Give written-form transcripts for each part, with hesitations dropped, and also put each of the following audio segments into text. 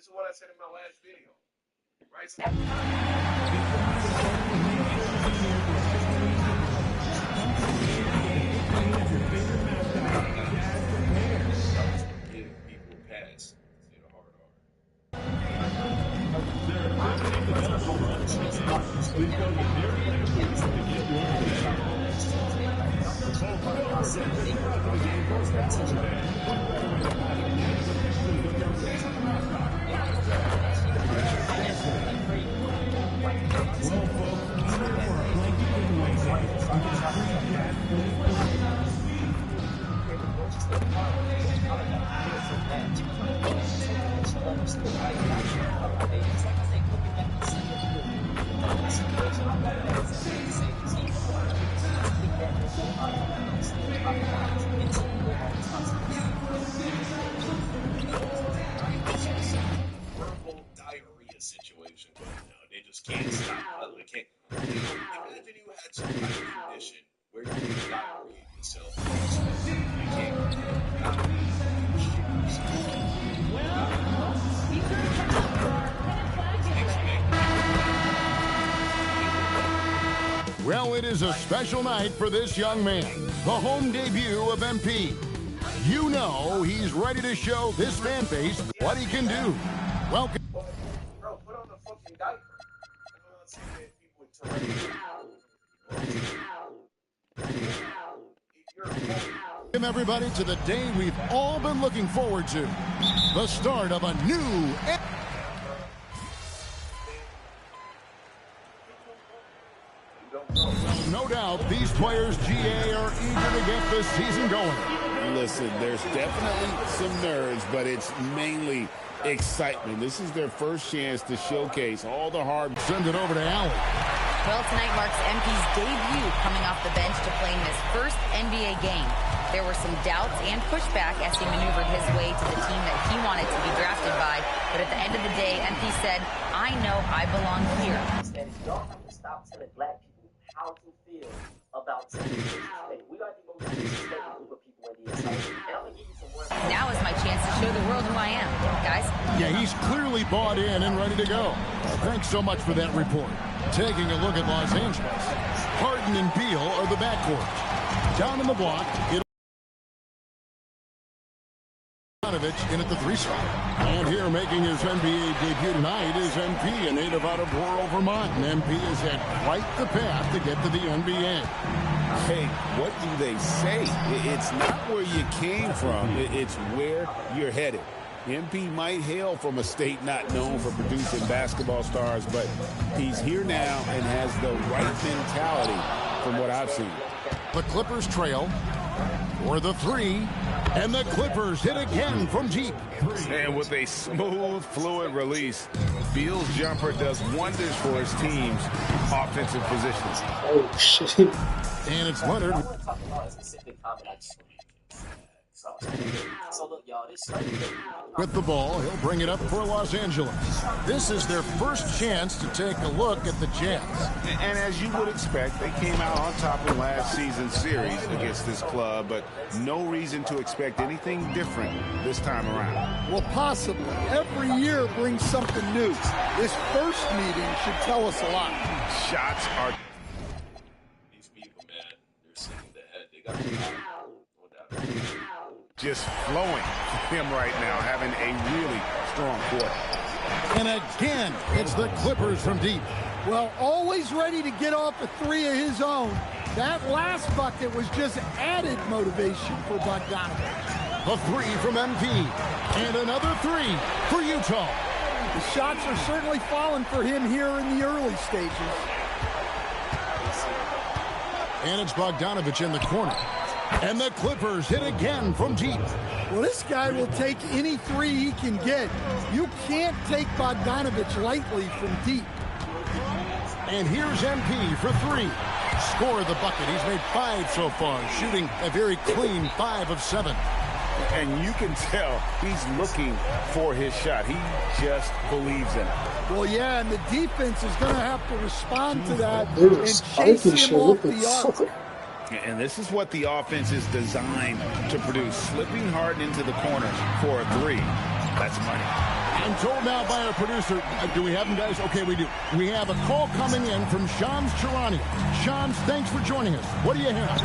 is what I said in my last video. Right? Give people a pass. Say the hard R. Diarrhea situation going now. They just can't stop. They can't. Imagine you had some kind of condition where you can diarrhea yourself. You can't. Well, it is a special night for this young man. The home debut of MP. You know he's ready to show this fan base what he can do. Welcome. Bro, put on the fucking diaper. I'm not saying that people with Tourette's. Welcome everybody to the day we've all been looking forward to. The start of a new... No doubt these players, GA, are eager to get this season going. Listen, there's definitely some nerves, but it's mainly excitement. This is their first chance to showcase all the hard. Send it over to Allie. Well, tonight marks MP's debut coming off the bench to play in his first NBA game. There were some doubts and pushback as he maneuvered his way to the team that he wanted to be drafted by. But at the end of the day, MP said, I know I belong here. And y'all have to stop telling black people how to feel about saying we are the most disrespectful group of people in the entire world. And I'm going to give you some words. Now is my chance to show the world who I am, guys. Yeah, he's clearly bought in and ready to go. Thanks so much for that report. Taking a look at Los Angeles. Harden and Beal are the backcourt. Down in the block, in at the 3 spot. And here making his NBA debut tonight is MP, a native out of rural Vermont. And MP has had quite the path to get to the NBA. Hey, what do they say? It's not where you came from. It's where you're headed. MP might hail from a state not known for producing basketball stars, but he's here now and has the right mentality from what I've seen. The Clippers trail for the 3, and the Clippers hit again from deep. And with a smooth, fluid release, Beal's jumper does wonders for his team's offensive positions. Oh, shit. And it's Leonard. I want to talk about a specific comment I just made. So look, y'all, With the ball, he'll bring it up for Los Angeles. This is their first chance to take a look at the Jazz. And as you would expect, they came out on top in last season's series against this club, but no reason to expect anything different this time around. Well, possibly. Every year brings something new. This first meeting should tell us a lot. Shots are... These people, man, they're singing the head. They got the just flowing for him right now, having a really strong quarter. And again, it's the Clippers from deep. Well, always ready to get off a 3 of his own. That last bucket was just added motivation for Bogdanovich. A 3 from MP. And another 3 for Utah. The shots are certainly falling for him here in the early stages. And it's Bogdanovich in the corner. And the Clippers hit again from deep. Well, this guy will take any 3 he can get. You can't take Bogdanovich lightly from deep. And here's MP for 3. Score the bucket. He's made 5 so far, shooting a very clean 5 of 7. And you can tell he's looking for his shot. He just believes in it. Well, yeah, and the defense is going to have to respond to that and chase him off the arc. And this is what the offense is designed to produce. Slipping Harden into the corner for a 3. That's money. I'm told now by our producer, do we have him, guys? Okay, we do. We have a call coming in from Shams Charania. Shams, thanks for joining us. What do you have?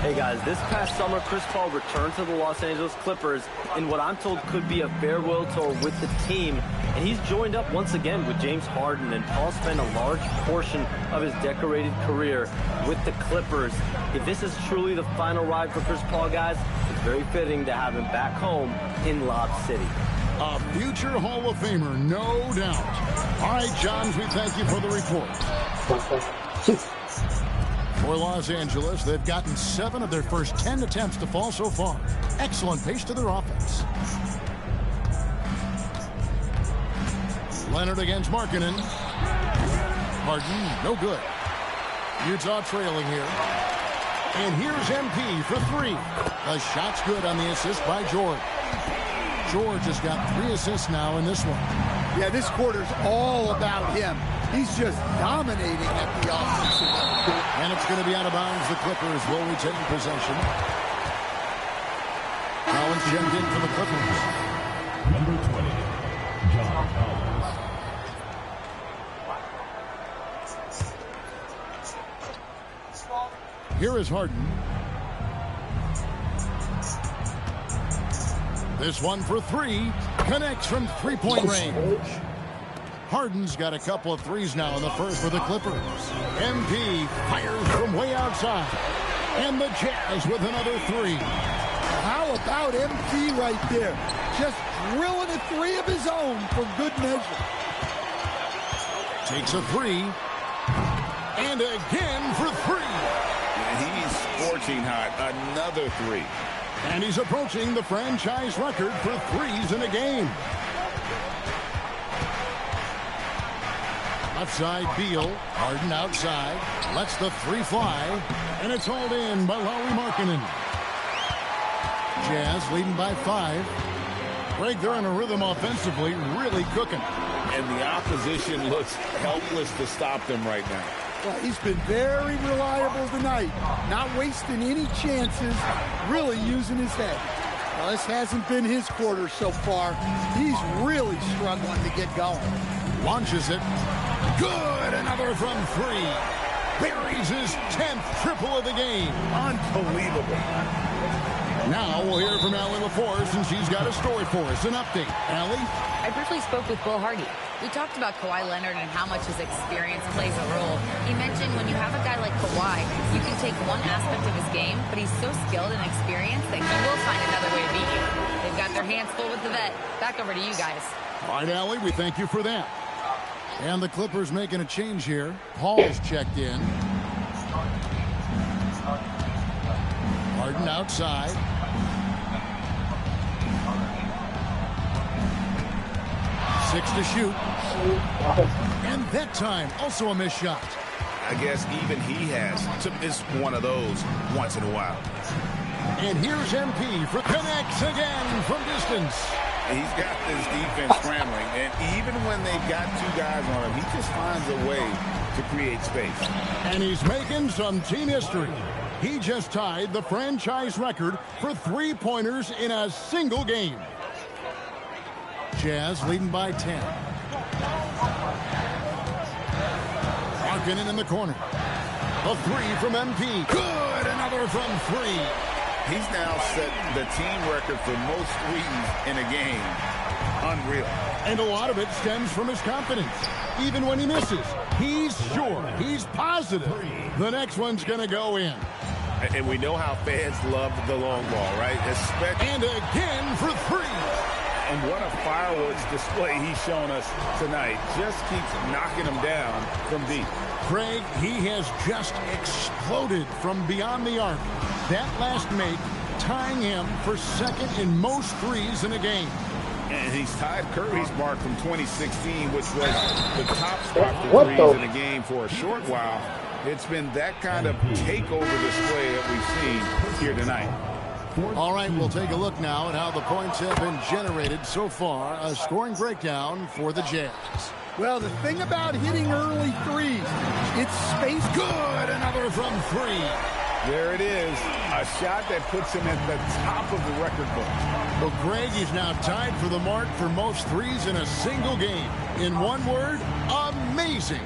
Hey, guys, this past summer, Chris Paul returned to the Los Angeles Clippers in what I'm told could be a farewell tour with the team. And he's joined up once again with James Harden, and Paul spent a large portion of his decorated career with the Clippers. If this is truly the final ride for Chris Paul, guys, it's very fitting to have him back home in Lob City. A future Hall of Famer, no doubt. All right, Johns, we thank you for the report. For Los Angeles, they've gotten 7 of their first 10 attempts to fall so far. Excellent pace to their offense. Leonard against Markkanen. Harden, no good. Utah trailing here. And here's MP for 3. The shot's good on the assist by George. George has got 3 assists now in this one. Yeah, this quarter's all about him. He's just dominating at the offensive end. And it's going to be out of bounds. The Clippers will retain possession. Collins checked in for the Clippers. Number 20, John Collins. Here is Harden. This one for 3. Connects from three-point range. Harden's got a couple of threes now in the first for the Clippers. MP fires from way outside. And the Jazz with another 3. How about MP right there? Just drilling a 3 of his own for good measure. Takes a 3. And again for 3. He's scorching hot. Another 3. And he's approaching the franchise record for threes in a game. Left side, Beal. Harden outside. Lets the 3 fly. And it's hauled in by Lauri Markkanen. Jazz leading by 5. Greg, they're in a rhythm offensively, really cooking. And the opposition looks helpless to stop them right now. Well, he's been very reliable tonight. Not wasting any chances, really using his head. Well, this hasn't been his quarter so far. He's really struggling to get going. Launches it. Good! Another from 3. Buries his 10th triple of the game. Unbelievable. Now we'll hear from Allie LaForce, and she's got a story for us. An update. Allie? I briefly spoke with Will Hardy. We talked about Kawhi Leonard and how much his experience plays a role. He mentioned when you have a guy like Kawhi, you can take one aspect of his game, but he's so skilled and experienced that he will find another way to beat you. They've got their hands full with the vet. Back over to you guys. All right, Allie, we thank you for that. And the Clippers making a change here. Paul's checked in. Harden outside. 6 to shoot. And that time, also a missed shot. I guess even he has to miss one of those once in a while. And here's MP for connects again from distance. He's got this defense scrambling, and even when they've got 2 guys on him, he just finds a way to create space. And he's making some team history. He just tied the franchise record for 3-pointers in a single game. Jazz leading by 10. Markkanen in the corner. A 3 from MP. Good! Another from 3. He's now set the team record for most threes in a game. Unreal. And a lot of it stems from his confidence. Even when he misses, he's sure, he's positive the next one's going to go in. And we know how fans love the long ball, right? And again for 3. And what a fireworks display he's shown us tonight. Just keeps knocking them down from deep. Craig, he has just exploded from beyond the arc. That last make tying him for second in most threes in a game. And he's tied Curry's mark from 2016, which was the top spot for threes in a game for a short while. It's been that kind of takeover display that we've seen here tonight. All right, we'll take a look now at how the points have been generated so far. A scoring breakdown for the Jazz. Well, the thing about hitting early threes, it's space. Good! Another from 3. There it is, a shot that puts him at the top of the record book. Well, Greg is now tied for the mark for most threes in a single game. In one word, amazing.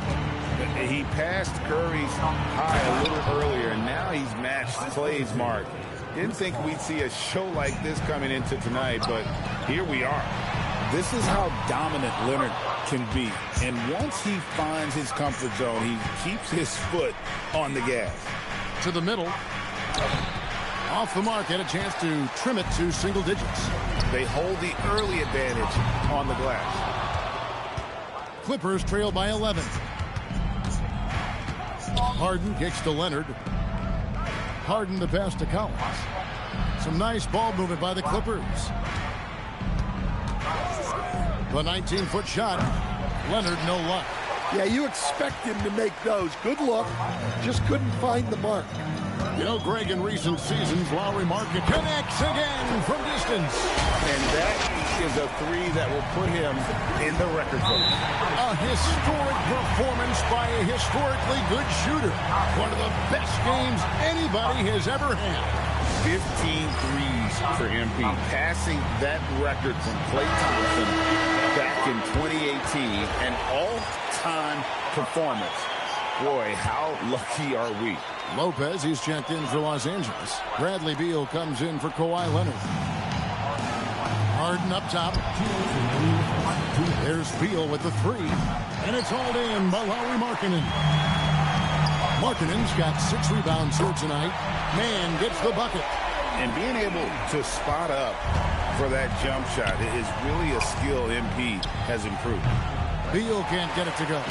He passed Curry's high a little earlier, and now he's matched Clay's mark. Didn't think we'd see a show like this coming into tonight, but here we are. This is how dominant Leonard can be. And once he finds his comfort zone, he keeps his foot on the gas. To the middle. Off the mark, and a chance to trim it to single digits. They hold the early advantage on the glass. Clippers trail by 11. Harden kicks to Leonard. Harden the pass to Collins. Some nice ball movement by the Clippers. The 19-foot shot. Leonard, no luck. Yeah, you expect him to make those. Good look. Just couldn't find the mark. You know, Greg, in recent seasons, Lowry Market connects again from distance. And that is a three that will put him in the record book. A historic performance by a historically good shooter. One of the best games anybody has ever had. 15 threes for MP, passing that record from Klay Thompson back in 2018. An all-time performance. Boy, how lucky are we? Lopez, he's checked in for Los Angeles. Bradley Beal comes in for Kawhi Leonard. Harden up top. There's Beal with the three. And it's hauled in by Lauri Markkanen. Markkanen's got 6 rebounds here tonight. Man gets the bucket. And being able to spot up for that jump shot is really a skill MP has improved. Beal can't get it to go.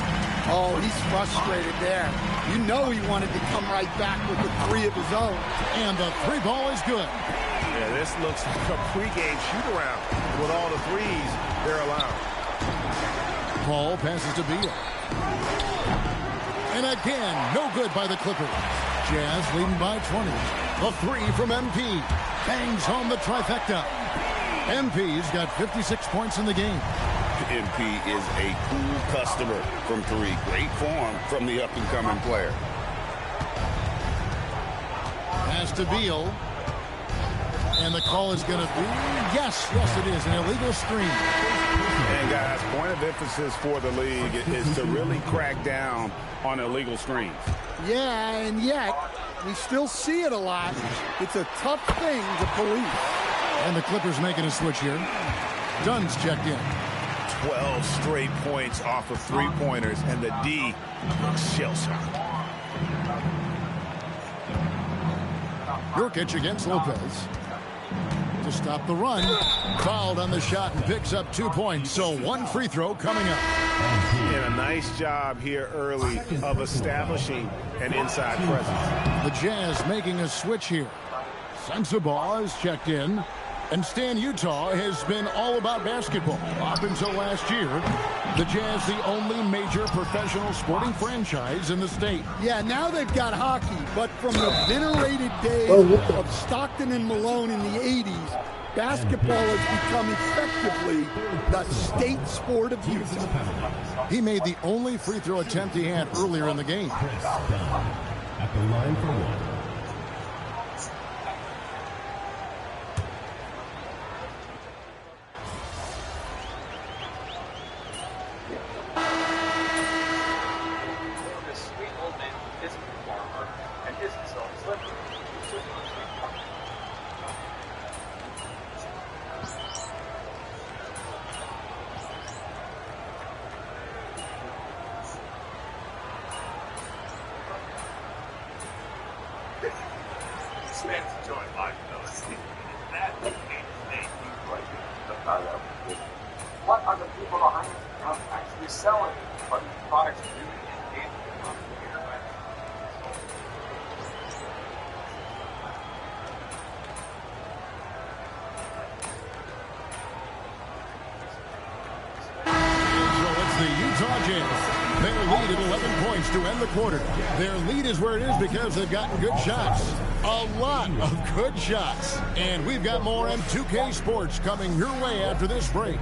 Oh, he's frustrated there. You know he wanted to come right back with the three of his own. And the three ball is good. Yeah, this looks like a pregame shoot-around with all the threes they're allowed. Paul passes to Beal. And again, no good by the Clippers. Jazz leading by 20. The three from MP. Bangs home the trifecta. MP's got 56 points in the game. MP is a cool customer from three. Great form from the up-and-coming player. Pass to Beal. And the call is going to be, yes, it is, an illegal screen. And guys, point of emphasis for the league is to really crack down on illegal screens. Yeah, and yet, we still see it a lot. It's a tough thing to police. And the Clippers making a switch here. Dunn's checked in. 12 straight points off of three-pointers, and the D shell-shocked. Nurkic against Lopez. To stop the run. Fouled on the shot and picks up 2 points. So 1 free throw coming up. And a nice job here early of establishing an inside presence. The Jazz making a switch here. Sensabaugh is checked in. And Stan Utah has been all about basketball. Up until last year, the Jazz the only major professional sporting franchise in the state. Yeah, now they've got hockey, but from the venerated days of Stockton and Malone in the 80s, basketball has become effectively the state sport of Utah. He made the only free throw attempt he had earlier in the game. At the line for one. What are the people behind it actually selling? What products do they engage in? So it's the Utah Jazz. Their lead at 11 points to end the quarter. Their lead is where it is because they've gotten good shots. A lot of good shots. And we've got more M2K Sports coming your way after this break.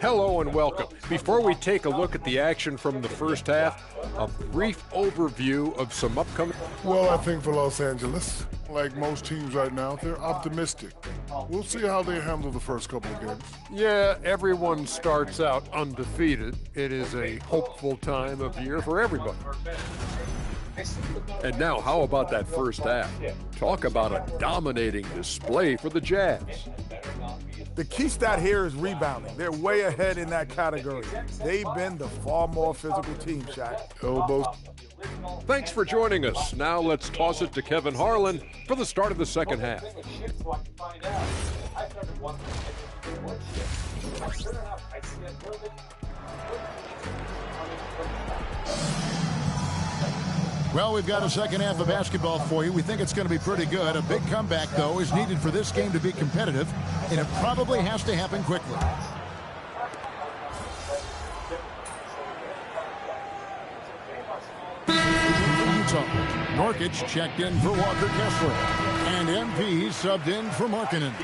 Hello and welcome. Before we take a look at the action from the first half, a brief overview of some upcoming... Well, I think for Los Angeles, like most teams right now, they're optimistic. We'll see how they handle the first couple of games. Yeah, everyone starts out undefeated. It is a hopeful time of year for everybody. And now, how about that first half? Talk about a dominating display for the Jazz. The key stat here is rebounding. They're way ahead in that category. They've been the far more physical team, Shaq. Elbows. Thanks for joining us. Now let's toss it to Kevin Harlan for the start of the second half. Well, we've got a second half of basketball for you. We think it's going to be pretty good. A big comeback, though, is needed for this game to be competitive, and it probably has to happen quickly. Utah. NoRaGe checked in for Walker Kessler, and MP subbed in for Markkanen.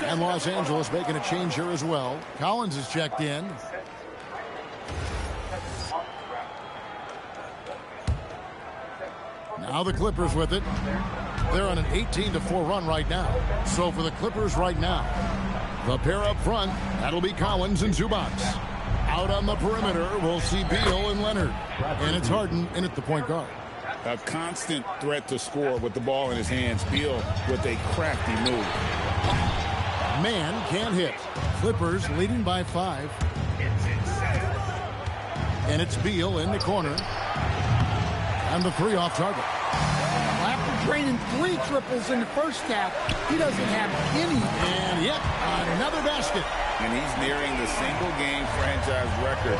And Los Angeles making a change here as well. Collins is checked in. Now the Clippers with it. They're on an 18-4 run right now. So for the Clippers right now, the pair up front, that'll be Collins and Zubac. Out on the perimeter, we'll see Beal and Leonard. And it's Harden in at the point guard. A constant threat to score with the ball in his hands. Beal with a crafty move. Man can't hit. Clippers leading by 5. And it's Beal in the corner. And the 3 off target. Well, after draining 3 triples in the first half, he doesn't have any. And yep, another basket. And he's nearing the single-game franchise record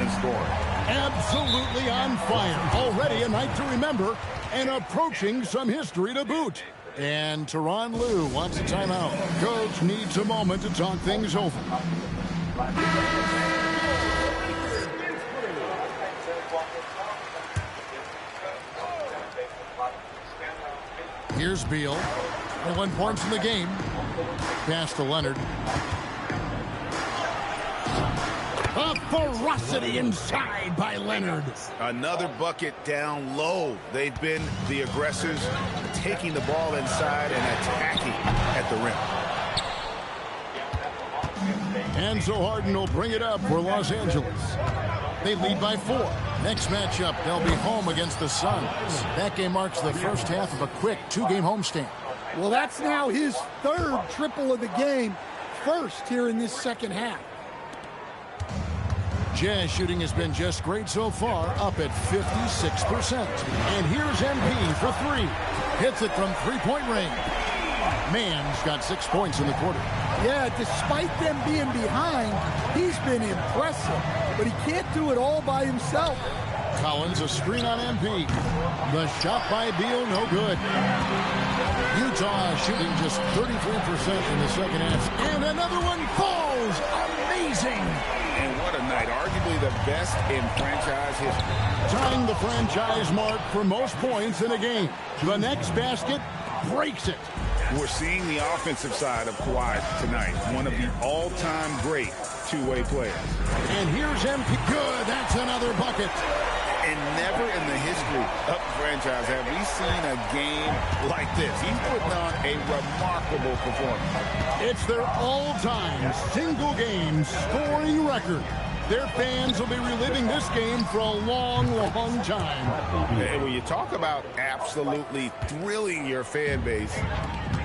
in scoring. Absolutely on fire. Already a night to remember and approaching some history to boot. And Tyronn Lue wants a timeout. Coach needs a moment to talk things over. Here's Beal. 1 points in the game. Pass to Leonard. A ferocity inside by Leonard. Another bucket down low. They've been the aggressors, taking the ball inside and attacking at the rim. And so Harden will bring it up for Los Angeles. They lead by 4. Next matchup, they'll be home against the Suns. That game marks the first half of a quick 2-game homestand. Well, that's now his 3rd triple of the game. First here in this second half. Jazz shooting has been just great so far, up at 56%. And here's MP for 3. Hits it from 3-point range. Man's got 6 points in the quarter. Yeah, despite them being behind, he's been impressive. But he can't do it all by himself. Collins, a screen on MP. The shot by Beal, no good. Utah shooting just 33% in the second half. And another one falls. Amazing. And what a night. Arguably the best in franchise history. Tying the franchise mark for most points in a game. The next basket breaks it. We're seeing the offensive side of Kawhi tonight. One of the all-time great two-way players. And here's MP. Good. That's another bucket. And never in the history of the franchise have we seen a game like this. He's putting on a remarkable performance. It's their all-time single-game scoring record. Their fans will be reliving this game for a long, long time. And when you talk about absolutely thrilling your fan base,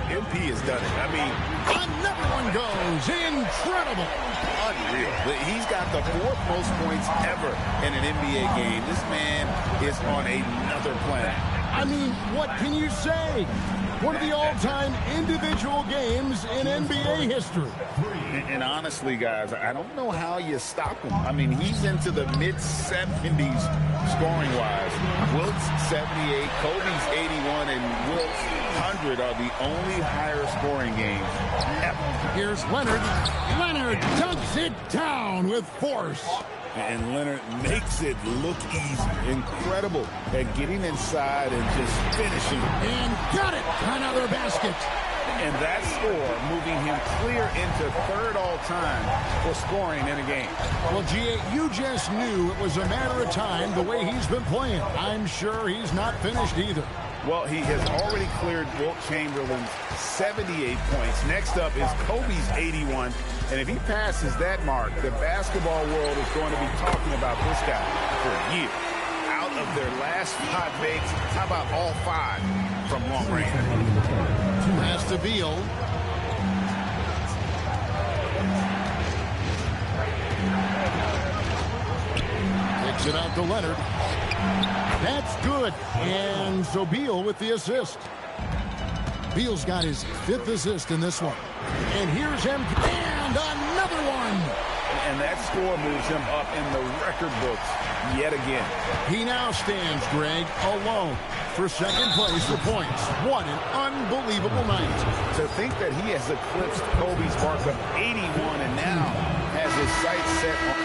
MP has done it. I mean, another one goes. Incredible. Unreal. He's got the 4th most points ever in an NBA game. This man is on another planet. I mean, what can you say? One of the all-time individual games in NBA history. And honestly, guys, I don't know how you stop him. I mean, he's into the mid-70s scoring-wise. Wilt's 78, Kobe's 81, and Wilt's 100 are the only higher scoring games ever. Here's Leonard. Leonard dunks it down with force. And Leonard makes it look easy. Incredible at getting inside and just finishing. And got it. Another basket. And that score moving him clear into third all-time for scoring in a game. Well, G.A., you just knew it was a matter of time the way he's been playing. I'm sure he's not finished either. Well, he has already cleared Wilt Chamberlain's 78 points. Next up is Kobe's 81. And if he passes that mark, the basketball world is going to be talking about this guy for years. Out of their last 5 makes, how about all 5 from long range? Pass to Beal. Takes it out to Leonard. That's good. And so Beal with the assist. Beal's got his 5th assist in this one. And here's him. And another one. And that score moves him up in the record books yet again. He now stands, Greg, alone for second place for points. What an unbelievable night. To think that he has eclipsed Kobe's mark of 81 and now has his sights set on...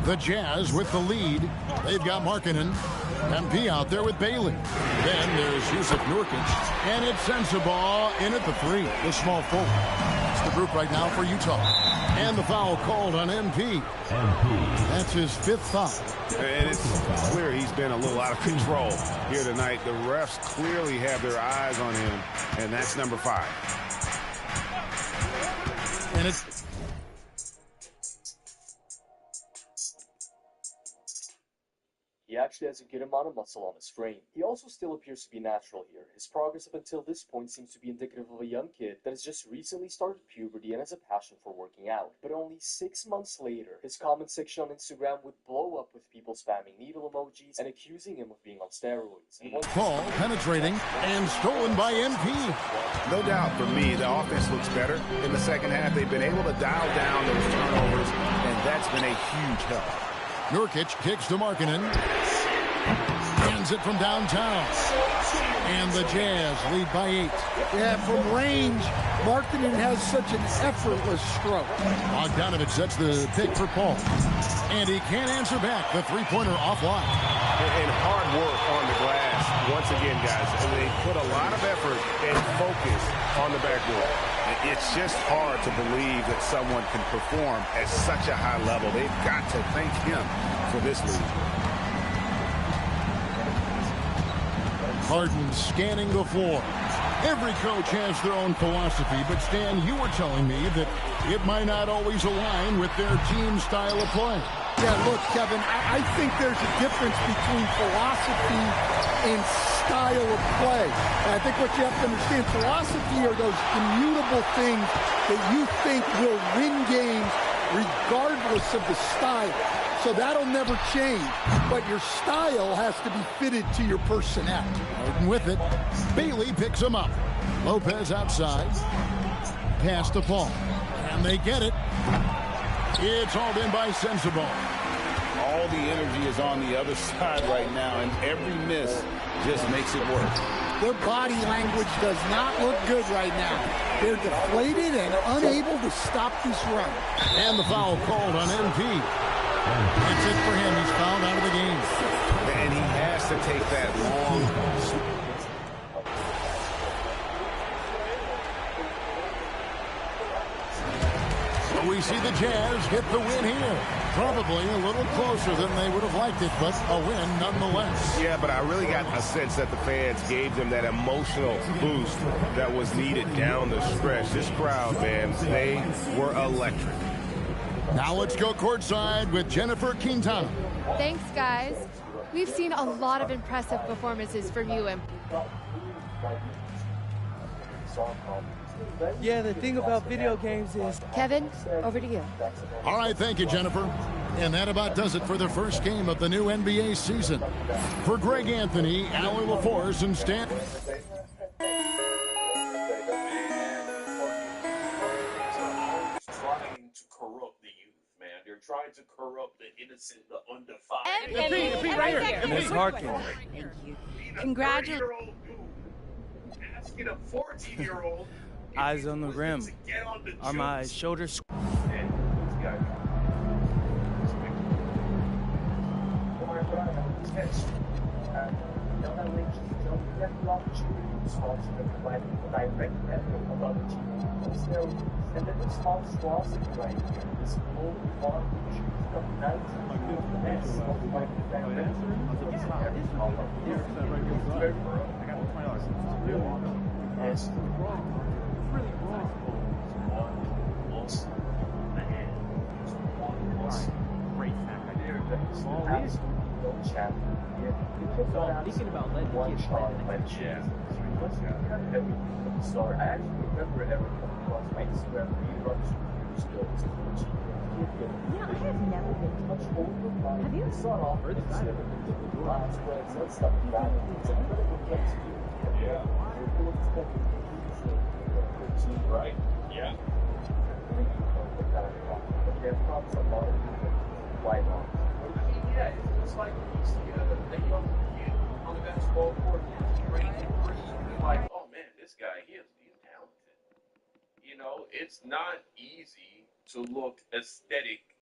The Jazz with the lead. They've got Markkanen. MP out there with Bailey. Then there's Yusuf Nurkic. And it's Sensabaugh in at the 3. The small forward. It's the group right now for Utah. And the foul called on MP. That's his 5th foul. And it's clear he's been a little out of control here tonight. The refs clearly have their eyes on him. And that's number 5. And it's... He actually has a good amount of muscle on his frame. He also still appears to be natural here. His progress up until this point seems to be indicative of a young kid that has just recently started puberty and has a passion for working out. But only 6 months later, his comment section on Instagram would blow up with people spamming needle emojis and accusing him of being on steroids. Ball penetrating and stolen by MP. No doubt for me, the offense looks better. In the second half, they've been able to dial down those turnovers, and that's been a huge help. Nurkic kicks to Markkanen. Hands it from downtown. And the Jazz lead by 8. Yeah, from range, Markkanen has such an effortless stroke. Bogdanovich sets the pick for Paul. And he can't answer back. The three-pointer offline. And hard work on the glass. Once again, guys, they put a lot of effort and focus on the backboard. It's just hard to believe that someone can perform at such a high level. They've got to thank him for this lead. Harden scanning the floor. Every coach has their own philosophy, but Stan, you were telling me that it might not always align with their team style of play. Yeah, look, Kevin, I think there's a difference between philosophy and style of play. And I think what you have to understand, philosophy are those immutable things that you think will win games regardless of the style. So that'll never change. But your style has to be fitted to your personnel. And with it, Bailey picks him up. Lopez outside. Pass to Paul. And they get it. It's all in by Sensabaugh. All the energy is on the other side right now, and every miss just makes it worse. Their body language does not look good right now. They're deflated and unable to stop this run. And the foul called on MP. That's it for him. He's fouled out of the game. And he has to take that long... We see the Jazz get the win here. Probably a little closer than they would have liked it, but a win nonetheless. Yeah, but I really got a sense that the fans gave them that emotional boost that was needed down the stretch. This crowd, man, they were electric. Now let's go courtside with Jennifer Quintana. Thanks, guys. We've seen a lot of impressive performances from you. Yeah, the thing about video games is... Kevin, over to you. All right, thank you, Jennifer. And that about does it for the first game of the new NBA season. For Greg Anthony, Allie LaForce, and Stan... You're trying to corrupt the innocent, the undefiled. MP, right here. Miss Harkin. Thank you. Congratulations. Asking a 14-year-old eyes on the rim. Are my shoulders? And then this monstrosity right here, this full bond shoes from 19 minutes of like the very Thinking about letting one kids shot play. by chance. So I actually remember everything across my Instagram reruns skills. Yeah, I have never been much older. Have you saw off Heard the guy. last place and stuff like that? It's a critical place to do. Yeah. Right. Yeah. But they have problems a lot of people. Why not? I mean, yeah, it's like you see a young kid on the basketball court, training for you're like, oh man, this guy, he's talented. You know, it's not easy to look aesthetic